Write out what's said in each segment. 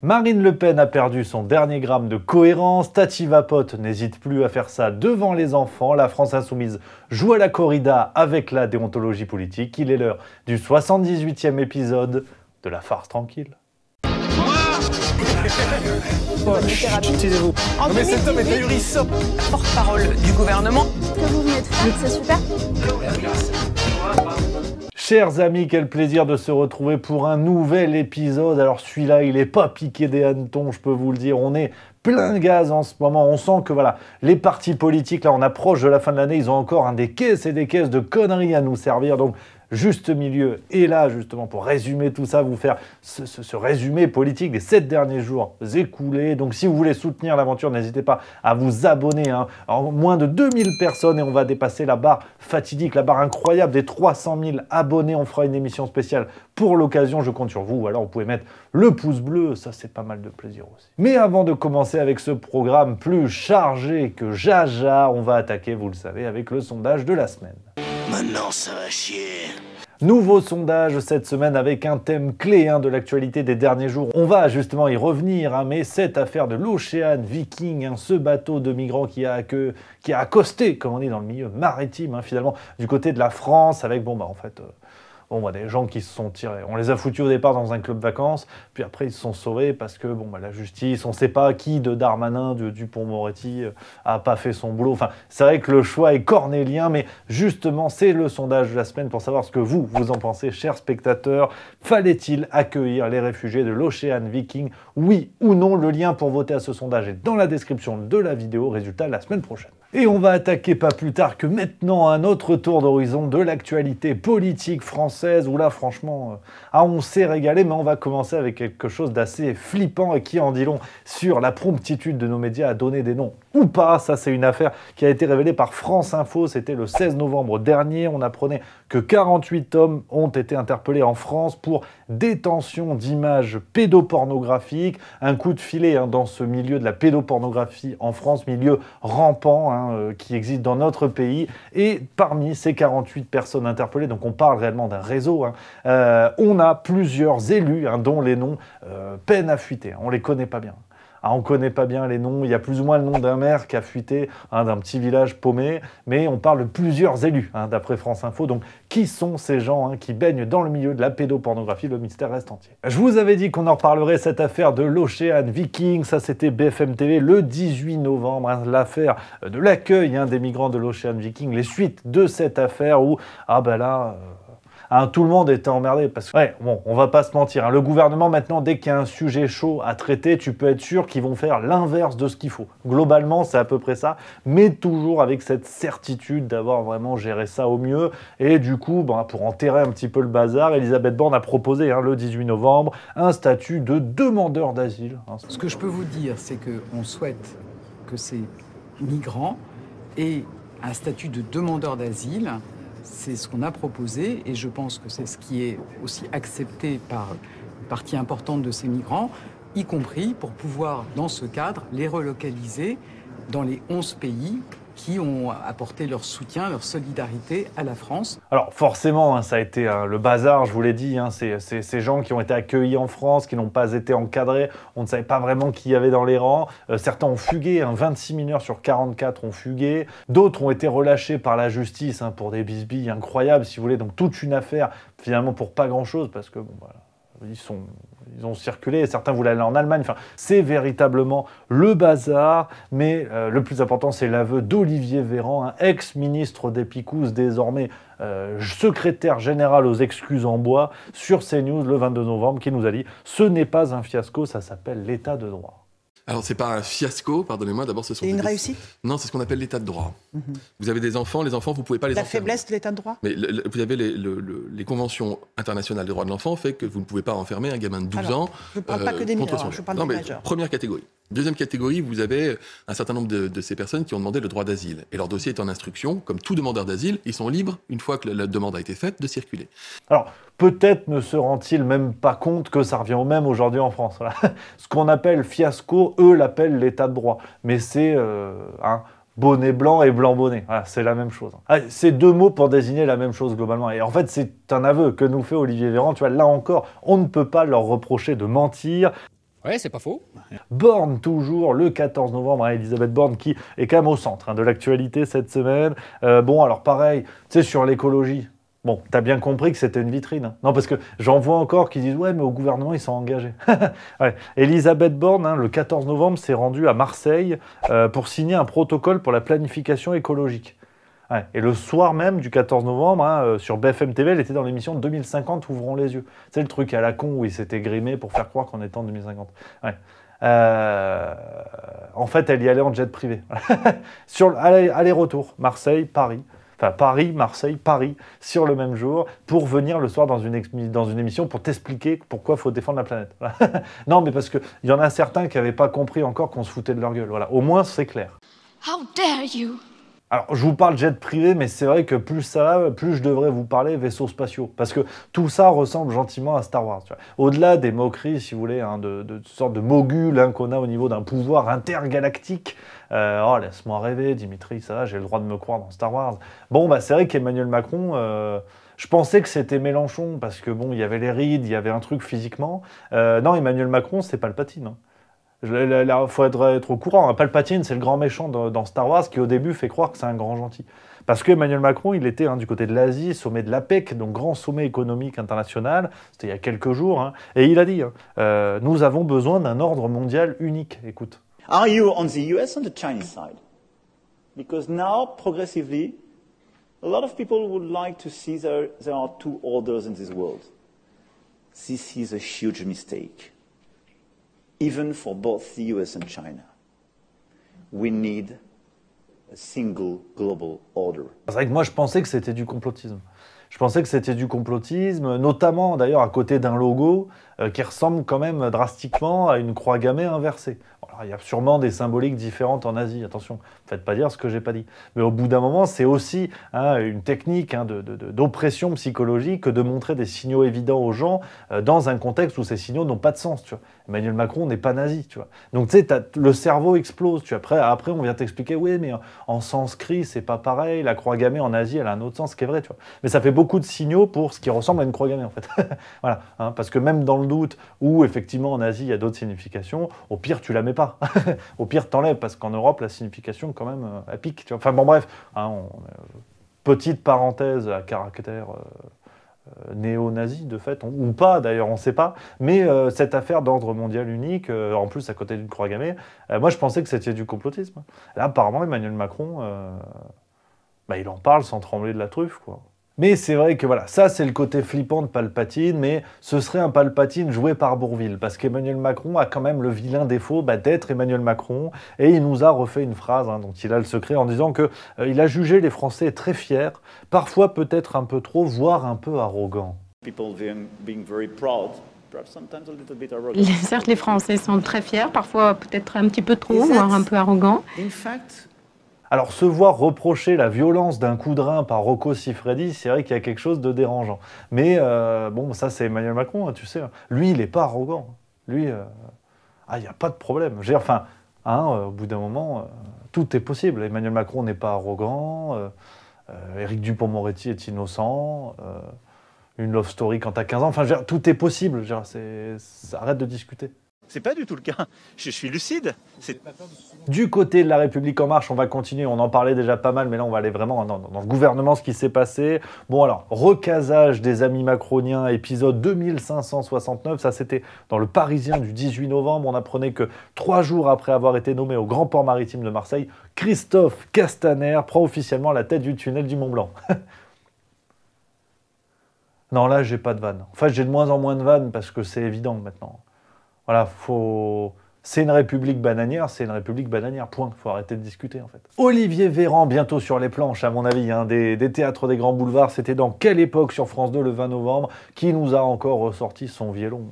Marine Le Pen a perdu son dernier gramme de cohérence, Tati Vapote n'hésite plus à faire ça devant les enfants, la France Insoumise joue à la corrida avec la déontologie politique, il est l'heure du 78e épisode de La Farce Tranquille. Taisez-vous. Non mais cet homme est ahurissant. Porte-parole du gouvernement. Ce que vous venez de faire, c'est super. Chers amis, quel plaisir de se retrouver pour un nouvel épisode. Alors celui-là, il n'est pas piqué des hannetons, je peux vous le dire. On est plein gaz en ce moment. On sent que voilà, les partis politiques, là on approche de la fin de l'année, ils ont encore des caisses et des caisses de conneries à nous servir. Donc juste milieu est là justement pour résumer tout ça, vous faire ce résumé politique des 7 derniers jours écoulés. Donc si vous voulez soutenir l'aventure, n'hésitez pas à vous abonner. Alors, moins de 2000 personnes et on va dépasser la barre fatidique, la barre incroyable des 300 000 abonnés. On fera une émission spéciale pour l'occasion, je compte sur vous. Alors vous pouvez mettre le pouce bleu, ça c'est pas mal de plaisir aussi. Mais avant de commencer avec ce programme plus chargé que jaja, on va attaquer, vous le savez, avec le sondage de la semaine. Maintenant ça va chier. Nouveau sondage cette semaine avec un thème clé de l'actualité des derniers jours. On va justement y revenir, mais cette affaire de l'Ocean Viking, ce bateau de migrants qui a accosté, comme on dit dans le milieu maritime, finalement, du côté de la France, avec des gens qui se sont tirés. On les a foutus au départ dans un club vacances, puis après ils se sont sauvés parce que la justice, on ne sait pas qui de Darmanin, de Dupond-Moretti a pas fait son boulot. Enfin, c'est vrai que le choix est cornélien, mais justement, c'est le sondage de la semaine pour savoir ce que vous en pensez, chers spectateurs. Fallait-il accueillir les réfugiés de l'Ocean Viking? Oui ou non? Le lien pour voter à ce sondage est dans la description de la vidéo. Résultat la semaine prochaine. Et on va attaquer pas plus tard que maintenant un autre tour d'horizon de l'actualité politique française, où là franchement, on s'est régalé, mais on va commencer avec quelque chose d'assez flippant et qui en dit long sur la promptitude de nos médias à donner des noms ou pas. Ça c'est une affaire qui a été révélée par France Info, c'était le 16 novembre dernier. On apprenait que 48 hommes ont été interpellés en France pour détention d'images pédopornographiques. Un coup de filet dans ce milieu de la pédopornographie en France, milieu rampant qui existe dans notre pays. Et parmi ces 48 personnes interpellées, donc on parle réellement d'un réseau, on a plusieurs élus dont les noms peinent à fuiter. On les connaît pas bien. On ne connaît pas bien les noms, il y a plus ou moins le nom d'un maire qui a fuité d'un petit village paumé, mais on parle de plusieurs élus, d'après France Info. Donc, qui sont ces gens qui baignent dans le milieu de la pédopornographie? Le mystère reste entier. Je vous avais dit qu'on en reparlerait, cette affaire de l'Ocean Viking, ça c'était BFM TV le 18 novembre, l'affaire de l'accueil des migrants de l'Ocean Viking, les suites de cette affaire où, tout le monde était emmerdé parce que, on va pas se mentir, le gouvernement maintenant, dès qu'il y a un sujet chaud à traiter, tu peux être sûr qu'ils vont faire l'inverse de ce qu'il faut. Globalement, c'est à peu près ça, mais toujours avec cette certitude d'avoir vraiment géré ça au mieux. Et du coup, pour enterrer un petit peu le bazar, Elisabeth Borne a proposé le 18 novembre un statut de demandeur d'asile. Ce que je peux vous dire, c'est qu'on souhaite que ces migrants aient un statut de demandeur d'asile. C'est ce qu'on a proposé et je pense que c'est ce qui est aussi accepté par une partie importante de ces migrants, y compris pour pouvoir, dans ce cadre, les relocaliser dans les 11 pays qui ont apporté leur soutien, leur solidarité à la France. Alors forcément, ça a été le bazar, je vous l'ai dit, ces gens qui ont été accueillis en France, qui n'ont pas été encadrés, on ne savait pas vraiment qui y avait dans les rangs. Certains ont fugué, 26 mineurs sur 44 ont fugué. D'autres ont été relâchés par la justice pour des bisbilles incroyables, si vous voulez. Donc toute une affaire, finalement, pour pas grand-chose, parce que ils ont circulé, certains voulaient aller en Allemagne. Enfin, c'est véritablement le bazar, mais le plus important, c'est l'aveu d'Olivier Véran, ex-ministre des Picous, désormais secrétaire général aux excuses en bois, sur CNews le 22 novembre, qui nous a dit « Ce n'est pas un fiasco, ça s'appelle l'état de droit ». Alors, c'est pas un fiasco, pardonnez-moi, d'abord ce sont C'est une réussite? Non, c'est ce qu'on appelle l'état de droit. Vous avez des enfants, les enfants, vous pouvez pas les enfermer. La faiblesse de l'état de droit? Mais vous avez les conventions internationales des droits de l'enfant fait que vous ne pouvez pas enfermer un gamin de 12 ans je ne parle pas que des mineurs, je parle des majeurs. Première catégorie. Deuxième catégorie, vous avez un certain nombre de ces personnes qui ont demandé le droit d'asile. Et leur dossier est en instruction. Comme tout demandeur d'asile, ils sont libres, une fois que la demande a été faite, de circuler. Alors, peut-être ne se rend-il même pas compte que ça revient au même aujourd'hui en France. Voilà. Ce qu'on appelle fiasco, eux l'appellent l'état de droit. Mais c'est bonnet blanc et blanc bonnet. Voilà, c'est la même chose. C'est deux mots pour désigner la même chose globalement. Et en fait, c'est un aveu que nous fait Olivier Véran. Tu vois, là encore, on ne peut pas leur reprocher de mentir. Ouais, c'est pas faux. Borne toujours, le 14 novembre, hein, Elisabeth Borne qui est quand même au centre de l'actualité cette semaine. Bon, alors pareil, tu sais, sur l'écologie, bon, t'as bien compris que c'était une vitrine. Hein. Non, parce que j'en vois encore qui disent « Ouais, mais au gouvernement, ils sont engagés. » Ouais. Elisabeth Borne, hein, le 14 novembre, s'est rendue à Marseille pour signer un protocole pour la planification écologique. Ouais. Et le soir même du 14 novembre, hein, sur BFM TV, elle était dans l'émission 2050, Ouvrons les yeux. C'est le truc à la con où il s'était grimé pour faire croire qu'on était en 2050. Ouais. En fait, elle y allait en jet privé. Sur aller-retour, Marseille, Paris. Enfin, Paris, Marseille, Paris, sur le même jour, pour venir le soir dans une émission pour t'expliquer pourquoi il faut défendre la planète. Non, mais parce qu'il y en a certains qui n'avaient pas compris encore qu'on se foutait de leur gueule. Voilà. Au moins, c'est clair. How dare you? Alors, je vous parle jet privé, mais c'est vrai que plus ça va, plus je devrais vous parler vaisseaux spatiaux. Parce que tout ça ressemble gentiment à Star Wars. Au-delà des moqueries, si vous voulez, hein, de sortes de moguls hein, qu'on a au niveau d'un pouvoir intergalactique. Oh, laisse-moi rêver, Dimitri, ça va, j'ai le droit de me croire dans Star Wars. Bon, bah c'est vrai qu'Emmanuel Macron... je pensais que c'était Mélenchon, parce que bon, il y avait les rides, il y avait un truc physiquement. Non, Emmanuel Macron, c'est Palpatine. Hein. Il faut être au courant. Palpatine, c'est le grand méchant dans Star Wars qui, au début, fait croire que c'est un grand gentil. Parce que Emmanuel Macron, il était du côté de l'Asie, sommet de l'APEC, donc grand sommet économique international. C'était il y a quelques jours. Hein, et il a dit nous avons besoin d'un ordre mondial unique. Écoute. Are you on the US or the Chinese side? Because now, progressively, a lot of people would like to see there are two orders in this world. This is a huge mistake. Even for both the US and China. We need a single global order. C'est vrai que moi, je pensais que c'était du complotisme. Je pensais que c'était du complotisme, notamment d'ailleurs à côté d'un logo qui ressemble quand même drastiquement à une croix gammée inversée. Alors, il y a sûrement des symboliques différentes en Asie, attention, ne faites pas dire ce que j'ai pas dit. Mais au bout d'un moment, c'est aussi une technique d'oppression psychologique que de montrer des signaux évidents aux gens dans un contexte où ces signaux n'ont pas de sens. Tu vois. Emmanuel Macron n'est pas nazi. Tu vois. Donc tu sais, le cerveau explose. Tu vois. Après, on vient t'expliquer, oui, mais en sanskrit, c'est pas pareil. La croix gammée en Asie, elle a un autre sens, ce qui est vrai. Tu vois. Mais ça fait beaucoup de signaux pour ce qui ressemble à une croix gammée, en fait. Voilà, parce que même dans le doute où, effectivement, en Asie, il y a d'autres significations, au pire, tu la mets pas. Au pire, t'enlèves, parce qu'en Europe, la signification, quand même, elle pique. Tu vois. Enfin bon, bref, petite parenthèse à caractère néo-nazi, de fait, ou pas, d'ailleurs, on ne sait pas. Mais cette affaire d'ordre mondial unique, en plus, à côté d'une croix gammée, moi, je pensais que c'était du complotisme. Là, apparemment, Emmanuel Macron, il en parle sans trembler de la truffe, quoi. Mais c'est vrai que voilà, ça c'est le côté flippant de Palpatine, mais ce serait un Palpatine joué par Bourvil, parce qu'Emmanuel Macron a quand même le vilain défaut d'être Emmanuel Macron, et il nous a refait une phrase dont il a le secret en disant qu'il a jugé les Français très fiers, parfois peut-être un peu trop, voire un peu arrogants. Certes, les Français sont très fiers, parfois peut-être un petit peu trop, voire un peu arrogants. Alors, se voir reprocher la violence d'un coup de rein par Rocco Siffredi, c'est vrai qu'il y a quelque chose de dérangeant. Mais bon, ça c'est Emmanuel Macron, hein, tu sais. Lui, il n'est pas arrogant. Lui, il n'y a pas de problème. Je veux dire, enfin, au bout d'un moment, tout est possible. Emmanuel Macron n'est pas arrogant. Éric Dupond-Moretti est innocent. Une love story quand t'as 15 ans. Enfin, je veux dire, tout est possible. Je veux dire, arrête de discuter. C'est pas du tout le cas. Je suis lucide. Du côté de La République En Marche, on va continuer. On en parlait déjà pas mal, mais là, on va aller vraiment dans le gouvernement, ce qui s'est passé. Bon, alors, recasage des amis macroniens, épisode 2569. Ça, c'était dans le Parisien du 18 novembre. On apprenait que 3 jours après avoir été nommé au Grand Port Maritime de Marseille, Christophe Castaner prend officiellement la tête du tunnel du Mont-Blanc. Non, là, j'ai pas de vanne. Enfin, j'ai de moins en moins de vannes parce que c'est évident maintenant. Voilà, c'est une république bananière, point. Il faut arrêter de discuter, en fait. Olivier Véran, bientôt sur les planches, à mon avis, des théâtres des grands boulevards. C'était dans quelle époque sur France 2, le 20 novembre, qui nous a encore ressorti son violon.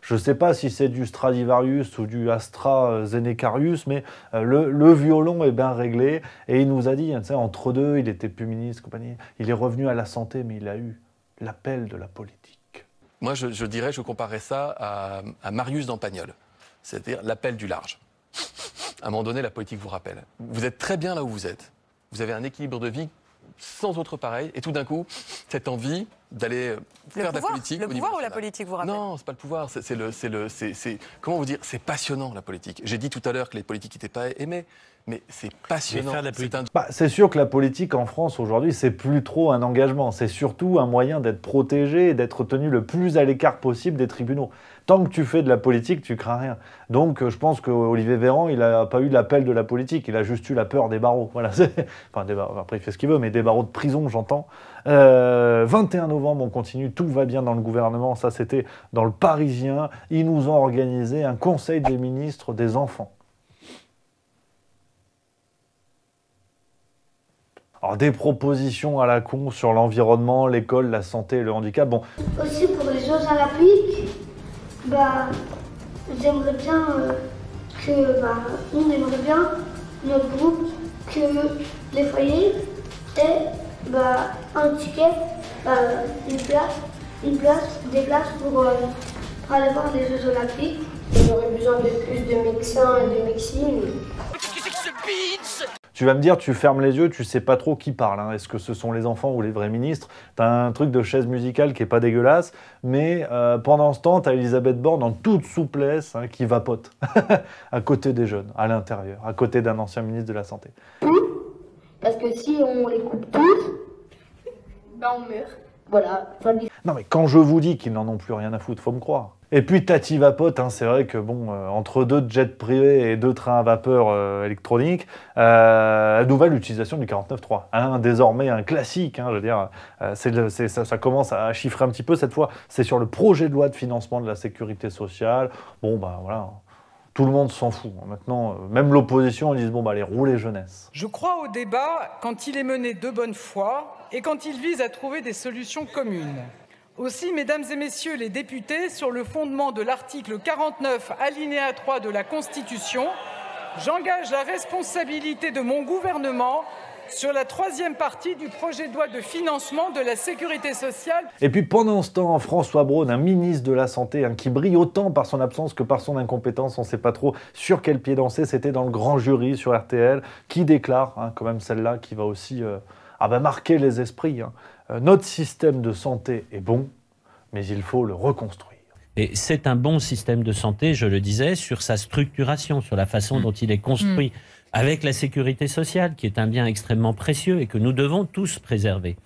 Je ne sais pas si c'est du Stradivarius ou du AstraZenecarius, mais le violon est bien réglé. Et il nous a dit, entre deux, il était plus ministre, compagnie. Il est revenu à la santé, mais il a eu l'appel de la politique. Moi, je comparerais ça à Marius dans Pagnol, c'est-à-dire l'appel du large. À un moment donné, la politique vous rappelle. Vous êtes très bien là où vous êtes. Vous avez un équilibre de vie sans autre pareil, et tout d'un coup, cette envie d'aller faire de la politique. Le pouvoir ou la politique, vous rappelez? Non, c'est pas le pouvoir, comment vous dire, c'est passionnant la politique. J'ai dit tout à l'heure que les politiques n'étaient pas aimés, mais c'est passionnant. C'est sûr que la politique en France aujourd'hui, c'est plus trop un engagement, c'est surtout un moyen d'être protégé et d'être tenu le plus à l'écart possible des tribunaux. Tant que tu fais de la politique, tu crains rien. Donc je pense qu'Olivier Véran, il n'a pas eu l'appel de la politique, il a juste eu la peur des barreaux. Voilà. Enfin, après il fait ce qu'il veut, mais des barreaux de prison, j'entends. 21 novembre, on continue, tout va bien dans le gouvernement, ça c'était dans le Parisien. Ils nous ont organisé un conseil des ministres des enfants. Alors des propositions à la con sur l'environnement, l'école, la santé et le handicap. Bon. Aussi pour les Jeux Olympiques, j'aimerais bien on aimerait bien, notre groupe, que les foyers aient un ticket, des places pour aller voir les Jeux Olympiques. On aurait besoin de plus de médecins et de médecine. Tu vas me dire, tu fermes les yeux, tu sais pas trop qui parle. Hein. Est-ce que ce sont les enfants ou les vrais ministres? T'as un truc de chaise musicale qui est pas dégueulasse, mais pendant ce temps, t'as Elisabeth Borne en toute souplesse qui vapote à côté des jeunes, à l'intérieur, à côté d'un ancien ministre de la Santé. Parce que si on les coupe tous, on meurt. Voilà. Non mais quand je vous dis qu'ils n'en ont plus rien à foutre, faut me croire. Et puis Tati vapote, c'est vrai que entre 2 jets privés et 2 trains à vapeur électroniques, nouvelle utilisation du 49.3. Désormais un classique, je veux dire, ça commence à chiffrer un petit peu cette fois. C'est sur le projet de loi de financement de la sécurité sociale. Voilà. Tout le monde s'en fout. Maintenant, même l'opposition, ils disent allez, roulez jeunesse. Je crois au débat quand il est mené de bonne foi et quand il vise à trouver des solutions communes. Aussi, mesdames et messieurs les députés, sur le fondement de l'article 49, alinéa 3 de la Constitution, j'engage la responsabilité de mon gouvernement sur la 3e partie du projet de loi de financement de la sécurité sociale. Et puis pendant ce temps, François Braun, un ministre de la Santé, qui brille autant par son absence que par son incompétence, on ne sait pas trop sur quel pied danser, c'était dans le grand jury sur RTL, qui déclare, quand même celle-là, qui va aussi marquer les esprits. Notre système de santé est bon, mais il faut le reconstruire. Et c'est un bon système de santé, je le disais, sur sa structuration, sur la façon dont il est construit, avec la sécurité sociale, qui est un bien extrêmement précieux et que nous devons tous préserver.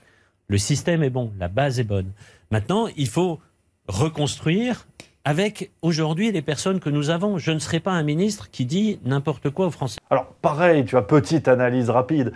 Le système est bon, la base est bonne. Maintenant, il faut reconstruire avec, aujourd'hui, les personnes que nous avons. Je ne serai pas un ministre qui dit n'importe quoi aux Français. Alors, pareil, tu as petite analyse rapide.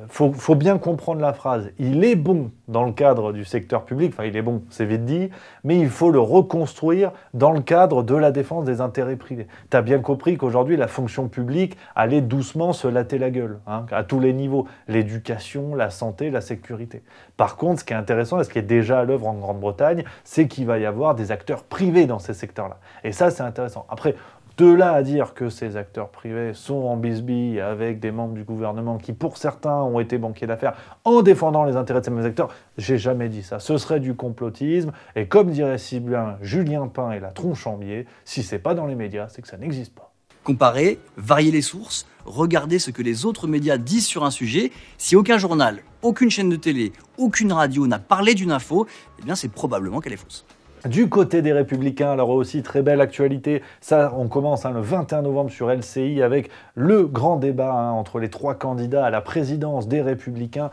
Faut bien comprendre la phrase. Il est bon dans le cadre du secteur public, il est bon, c'est vite dit, mais il faut le reconstruire dans le cadre de la défense des intérêts privés. Tu as bien compris qu'aujourd'hui, la fonction publique allait doucement se latter la gueule, à tous les niveaux. L'éducation, la santé, la sécurité. Par contre, ce qui est intéressant, et ce qui est déjà à l'œuvre en Grande-Bretagne, c'est qu'il va y avoir des acteurs privés dans ces secteurs-là. Et ça, c'est intéressant. Après, de là à dire que ces acteurs privés sont en bisbille avec des membres du gouvernement qui, pour certains, ont été banquiers d'affaires en défendant les intérêts de ces mêmes acteurs, j'ai jamais dit ça. Ce serait du complotisme. Et comme dirait si bien Julien Pain et la tronche en biais, si c'est pas dans les médias, c'est que ça n'existe pas. Comparer, varier les sources, regarder ce que les autres médias disent sur un sujet. Si aucun journal, aucune chaîne de télé, aucune radio n'a parlé d'une info, eh bien c'est probablement qu'elle est fausse. Du côté des Républicains, alors aussi très belle actualité, ça on commence le 21 novembre sur LCI avec le grand débat entre les 3 candidats à la présidence des Républicains.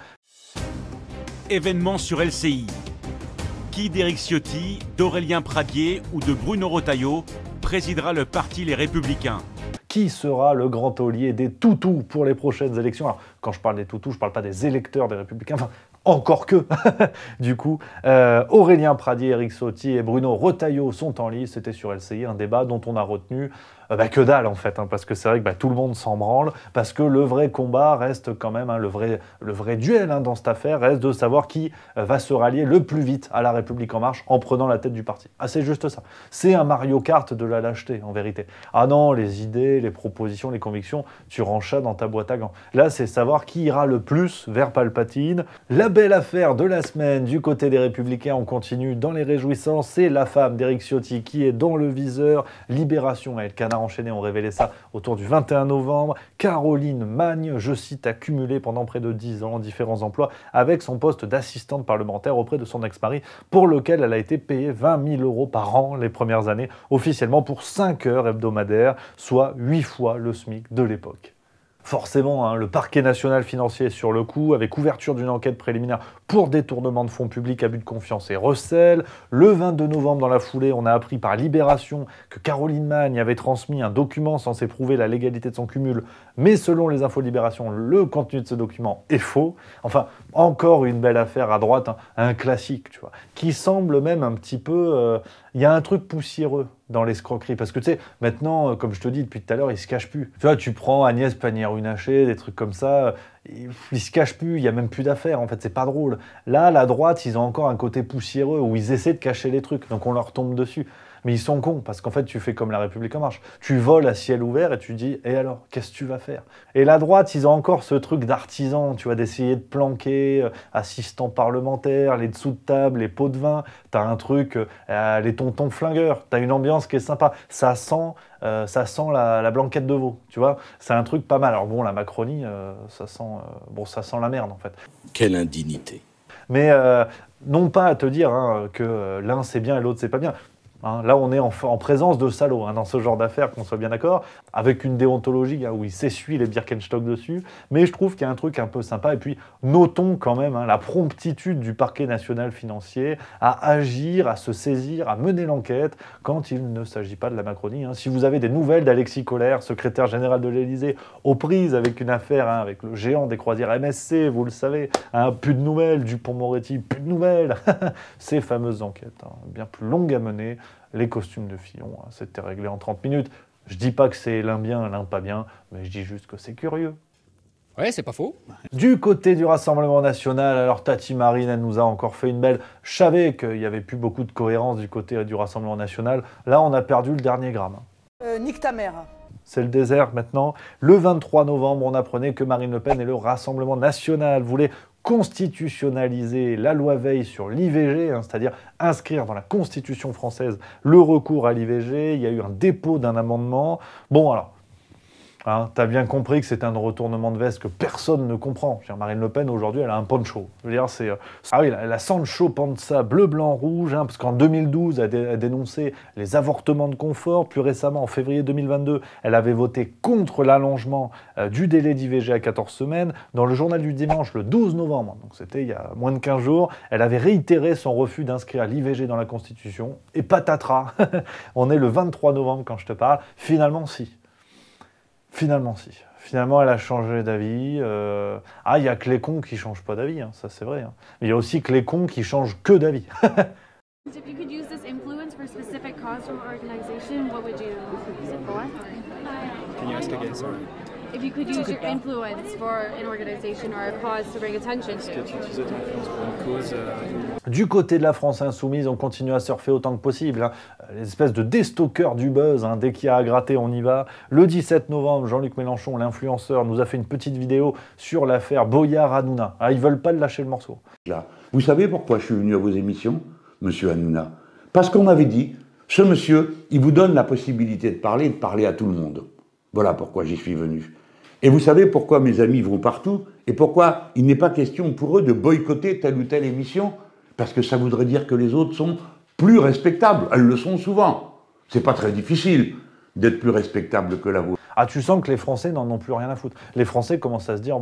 Événement sur LCI. Qui d'Éric Ciotti, d'Aurélien Pradier ou de Bruno Retailleau présidera le parti Les Républicains? Qui sera le grand taulier des toutous pour les prochaines élections? Alors, quand je parle des toutous, je ne parle pas des électeurs des Républicains, encore que, du coup, Aurélien Pradier, Éric Ciotti et Bruno Retailleau sont en lice. C'était sur LCI, un débat dont on a retenu que dalle en fait, parce que c'est vrai que tout le monde s'en branle, parce que le vrai combat reste quand même, le vrai duel dans cette affaire reste de savoir qui va se rallier le plus vite à La République En Marche en prenant la tête du parti. C'est juste ça. C'est un Mario Kart de la lâcheté, en vérité. Ah non, les idées, les propositions, les convictions, tu ranges ça dans ta boîte à gants. Là, c'est savoir qui ira le plus vers Palpatine. La belle affaire de la semaine du côté des Républicains, on continue dans les réjouissances, c'est la femme d'Éric Ciotti qui est dans le viseur. Libération et le Canard enchaîné ont révélé ça autour du 21 novembre. Caroline Magne, je cite, a cumulé pendant près de 10 ans différents emplois avec son poste d'assistante parlementaire auprès de son ex-mari, pour lequel elle a été payée 20 000 € par an les premières années, officiellement pour 5 heures hebdomadaires, soit 8 fois le SMIC de l'époque. Forcément, le parquet national financier est sur le coup, avec ouverture d'une enquête préliminaire pour détournement de fonds publics, abus de confiance et recel. Le 22 novembre, dans la foulée, on a appris par Libération que Caroline Magne avait transmis un document censé prouver la légalité de son cumul, mais selon les infos de Libération, le contenu de ce document est faux. Enfin, encore une belle affaire à droite, un classique, tu vois, qui semble même un petit peu... Il y a un truc poussiéreux dans l'escroquerie, parce que tu sais, maintenant, comme je te dis depuis tout à l'heure, ils se cachent plus. Tu vois, tu prends Agnès Pannier-Runacher, des trucs comme ça, ils se cachent plus, il y a même plus d'affaires, en fait, c'est pas drôle. Là, la droite, ils ont encore un côté poussiéreux où ils essaient de cacher les trucs, donc on leur tombe dessus. Mais ils sont cons, parce qu'en fait, tu fais comme La République En Marche. Tu voles à ciel ouvert et tu dis, et alors, qu'est-ce que tu vas faire? Et la droite, ils ont encore ce truc d'artisan, tu vois, d'essayer de planquer, assistants parlementaires, les dessous de table, les pots de vin. T'as un truc, les tontons flingueurs. T'as une ambiance qui est sympa. Ça sent la blanquette de veau, tu vois. C'est un truc pas mal. Alors bon, la Macronie, ça sent la merde, en fait. Quelle indignité. Mais non pas à te dire que l'un c'est bien et l'autre c'est pas bien. Là, on est en présence de salauds dans ce genre d'affaires, qu'on soit bien d'accord, avec une déontologie où il s'essuie les Birkenstock dessus. Mais je trouve qu'il y a un truc un peu sympa. Et puis, notons quand même la promptitude du parquet national financier à agir, à se saisir, à mener l'enquête quand il ne s'agit pas de la Macronie. Si vous avez des nouvelles d'Alexis Collère, secrétaire général de l'Élysée, aux prises avec une affaire avec le géant des croisières MSC, vous le savez, plus de nouvelles, Dupond-Moretti, plus de nouvelles. Ces fameuses enquêtes, bien plus longues à mener. Les costumes de Fillon, c'était réglé en 30 minutes. Je dis pas que c'est l'un bien, l'un pas bien, mais je dis juste que c'est curieux. Ouais, c'est pas faux. Du côté du Rassemblement National, alors Tati Marine, elle nous a encore fait une belle... Je savais qu'il n'y avait plus beaucoup de cohérence du côté du Rassemblement National. Là, on a perdu le dernier gramme. Nique ta mère. C'est le désert maintenant. Le 23 novembre, on apprenait que Marine Le Pen et le Rassemblement National voulaient constitutionnaliser la loi Veil sur l'IVG, c'est-à-dire inscrire dans la Constitution française le recours à l'IVG. Il y a eu un dépôt d'un amendement. Bon, alors, t'as bien compris que c'est un retournement de veste que personne ne comprend. Marine Le Pen, aujourd'hui, elle a un poncho. Je veux dire, c'est... Ah oui, la Sancho Panza bleu, blanc, rouge, parce qu'en 2012, elle a dénoncé les avortements de confort. Plus récemment, en février 2022, elle avait voté contre l'allongement du délai d'IVG à 14 semaines. Dans le journal du dimanche, le 12 novembre, donc c'était il y a moins de 15 jours, elle avait réitéré son refus d'inscrire l'IVG dans la Constitution. Et patatras, on est le 23 novembre quand je te parle, finalement si. Finalement, si. Finalement, elle a changé d'avis. Il y a que les cons qui changent pas d'avis, ça c'est vrai. Mais il y a aussi que les cons qui changent que d'avis. If you could use this influence for a specific cause or organization, what would you use it for? Can you ask again, sorry? If you could use your influence for an organization or a cause to bring attention Est-ce que to. tu utilises ton influence pour une cause Du côté de la France insoumise, on continue à surfer autant que possible. Les espèces de déstockeurs du buzz, dès qu'il y a à gratter, on y va. Le 17 novembre, Jean-Luc Mélenchon, l'influenceur, nous a fait une petite vidéo sur l'affaire Boyard-Hanouna. Ils veulent pas le lâcher le morceau. Là. Vous savez pourquoi je suis venu à vos émissions, monsieur Hanouna? Parce qu'on m'avait dit, ce monsieur, il vous donne la possibilité de parler à tout le monde. Voilà pourquoi j'y suis venu. Et vous savez pourquoi mes amis vont partout et pourquoi il n'est pas question pour eux de boycotter telle ou telle émission? Parce que ça voudrait dire que les autres sont plus respectables. Elles le sont souvent. C'est pas très difficile d'être plus respectable que la vôtre. Tu sens que les Français n'en ont plus rien à foutre. Les Français commencent à se dire,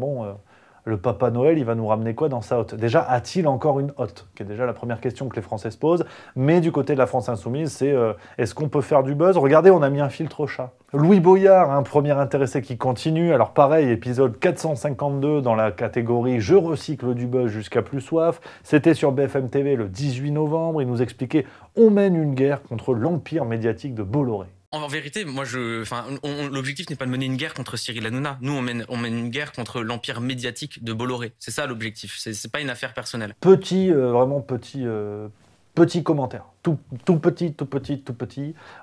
le Papa Noël, il va nous ramener quoi dans sa hotte? Déjà, a-t-il encore une hotte? Qui est déjà la première question que les Français se posent. Mais du côté de la France insoumise, c'est est-ce qu'on peut faire du buzz? Regardez, on a mis un filtre chat. Louis Boyard, un premier intéressé qui continue. Alors pareil, épisode 452 dans la catégorie « Je recycle du buzz jusqu'à plus soif ». C'était sur BFM TV le 18 novembre. Il nous expliquait « On mène une guerre contre l'empire médiatique de Bolloré ». En vérité, moi, l'objectif n'est pas de mener une guerre contre Cyril Hanouna. Nous, on mène une guerre contre l'empire médiatique de Bolloré. C'est ça l'objectif. C'est pas une affaire personnelle. Vraiment petit Petit commentaire, tout petit.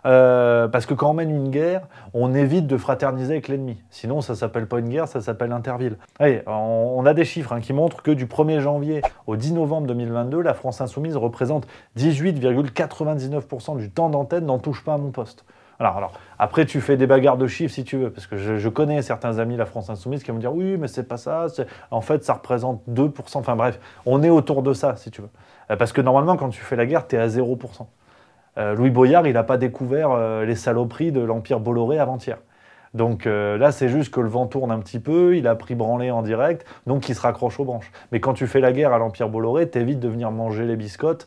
Parce que quand on mène une guerre, on évite de fraterniser avec l'ennemi. Sinon, ça s'appelle pas une guerre, ça s'appelle interville. Allez, on a des chiffres qui montrent que du 1er janvier au 10 novembre 2022, la France Insoumise représente 18,99% du temps d'antenne, n'en touche pas à mon poste. Alors, après, tu fais des bagarres de chiffres si tu veux, parce que je connais certains amis de la France Insoumise qui vont me dire « Oui, mais c'est pas ça, en fait, ça représente 2%. » Enfin bref, on est autour de ça, si tu veux. Parce que normalement, quand tu fais la guerre, tu es à 0%. Louis Boyard, il n'a pas découvert les saloperies de l'Empire Bolloré avant-hier. Donc là, c'est juste que le vent tourne un petit peu, il a pris branlé en direct, donc il se raccroche aux branches. Mais quand tu fais la guerre à l'Empire Bolloré, t'évites de venir manger les biscottes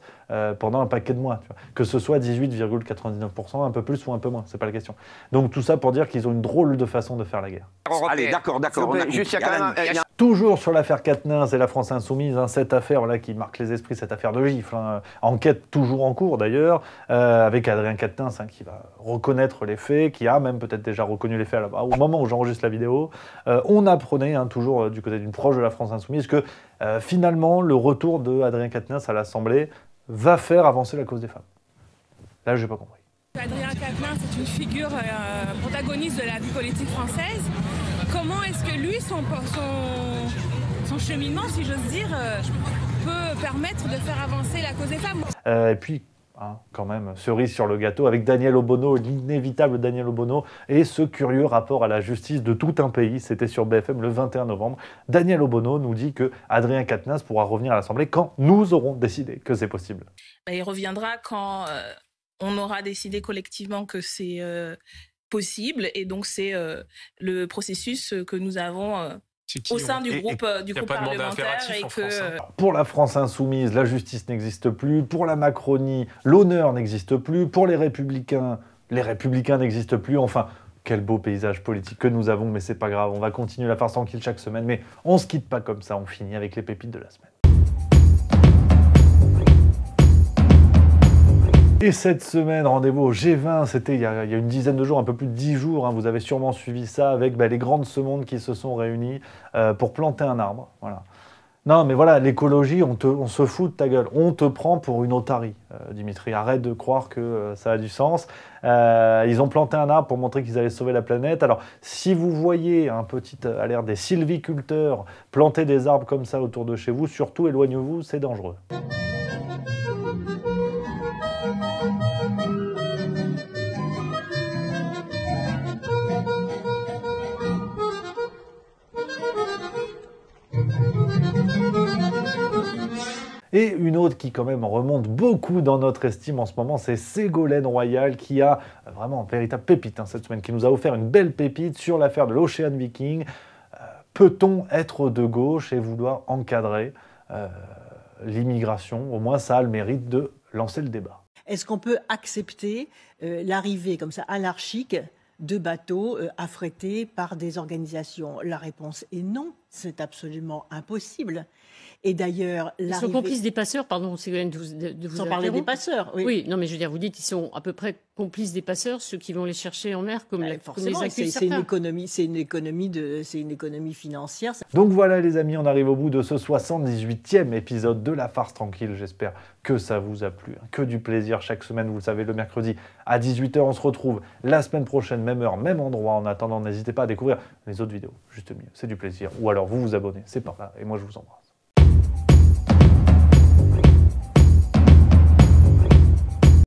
pendant un paquet de mois. Tu vois. Que ce soit 18,99%, un peu plus ou un peu moins, c'est pas la question. Donc tout ça pour dire qu'ils ont une drôle de façon de faire la guerre. Allez, d'accord. Juste, il y a quand même... Toujours sur l'affaire Quatennens et la France Insoumise, cette affaire là qui marque les esprits, cette affaire de gifle. Enquête toujours en cours d'ailleurs, avec Adrien Quatennens qui va reconnaître les faits, qui a même peut-être déjà reconnu les faits au moment où j'enregistre la vidéo. On apprenait, toujours du côté d'une proche de la France Insoumise, que finalement le retour de Adrien Quatennens à l'Assemblée va faire avancer la cause des femmes. Là, j'ai pas compris. Adrien Quatennens est une figure protagoniste de la vie politique française. Comment est-ce que lui, son cheminement, si j'ose dire, peut permettre de faire avancer la cause des femmes? Et puis, quand même, cerise sur le gâteau, avec Daniel Obono, l'inévitable Daniel Obono, et ce curieux rapport à la justice de tout un pays, c'était sur BFM le 21 novembre. Daniel Obono nous dit que Adrien Quatennens pourra revenir à l'Assemblée quand nous aurons décidé que c'est possible. Il reviendra quand on aura décidé collectivement que c'est possible, et donc c'est le processus que nous avons au sein du groupe parlementaire. Pour la France Insoumise, la justice n'existe plus. Pour la Macronie, l'honneur n'existe plus. Pour les Républicains n'existent plus. Enfin, quel beau paysage politique que nous avons, mais c'est pas grave. On va continuer la farce tranquille chaque semaine, mais on se quitte pas comme ça. On finit avec les pépites de la semaine. Et cette semaine, rendez-vous au G20, c'était il y a une dizaine de jours, un peu plus de 10 jours, vous avez sûrement suivi ça avec les grands de ce monde qui se sont réunis pour planter un arbre. Voilà. Non mais voilà, l'écologie, on se fout de ta gueule, on te prend pour une otarie, Dimitri, arrête de croire que ça a du sens. Ils ont planté un arbre pour montrer qu'ils allaient sauver la planète. Alors si vous voyez un petit alerte des sylviculteurs planter des arbres comme ça autour de chez vous, surtout éloignez-vous, c'est dangereux. Et une autre qui quand même remonte beaucoup dans notre estime en ce moment, c'est Ségolène Royal qui a vraiment une véritable pépite cette semaine, qui nous a offert une belle pépite sur l'affaire de l'Ocean Viking. Peut-on être de gauche et vouloir encadrer l'immigration? Au moins ça a le mérite de lancer le débat. Est-ce qu'on peut accepter l'arrivée comme ça anarchique de bateaux affrétés par des organisations? La réponse est non, c'est absolument impossible. Et d'ailleurs, ils sont complices des passeurs, pardon, Ségolène, de vous sans parler des passeurs, oui. Oui, non, mais je veux dire, vous dites qu'ils sont à peu près complices des passeurs, ceux qui vont les chercher en mer, comme les accusent certains. C'est une économie financière. Donc voilà les amis, on arrive au bout de ce 78e épisode de La Farce Tranquille. J'espère que ça vous a plu, que du plaisir chaque semaine, vous le savez, le mercredi à 18h. On se retrouve la semaine prochaine, même heure, même endroit. En attendant, n'hésitez pas à découvrir les autres vidéos, juste mieux, c'est du plaisir. Ou alors vous vous abonnez, c'est par là, et moi je vous embrasse.